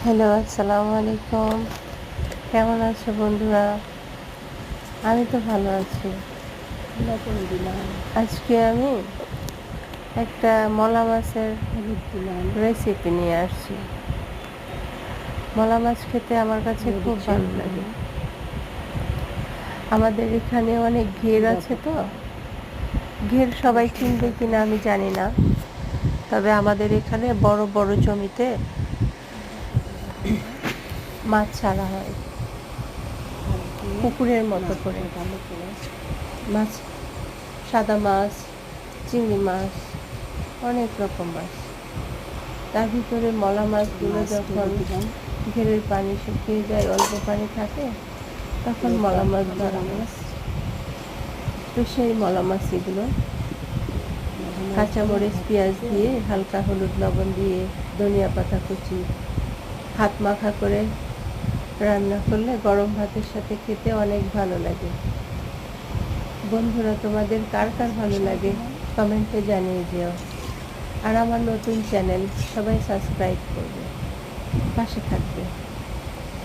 Hello, আসসালামু আলাইকুম। কেমন আছো বন্ধুরা? আমি তো ভালো আছি। আজকে আমি একটা মলা মাছের রেসিপি নিয়ে আসছি। মলা মাছ খেতে আমার কাছে খুব ভালো লাগে। আমাদের এখানে অনেক ঘের আছে তো। ঘের সবাই চিনবে কিনা আমি জানি না। তবে আমাদের এখানে বড় বড় জমিতে মাছ ছাড়া হয় পুকুরের মতো করে। মাছ, সাদা মাছ, চিংড়ি মাছ, অনেক রকম মাছ। তার ভিতরে মলা মাছগুলো যখন ঘেরের পানি শুকিয়ে যায়, অল্প পানি থাকে, তখন মলা মাছ ধরা হয়। তো সেই মলা মাছ এগুলো কাঁচামরিচ, পেঁয়াজ দিয়ে, হালকা হলুদ লবণ দিয়ে, ধনিয়া পাতা কুচি, হাত মাখা করে রান্না করলে গরম ভাতের সাথে খেতে অনেক ভালো লাগে। বন্ধুরা, তোমাদের কার কার ভালো লাগে কমেন্টে জানিয়ে যেও। আর আমার নতুন চ্যানেল সবাই সাবস্ক্রাইব করবে, পাশে থাকবে।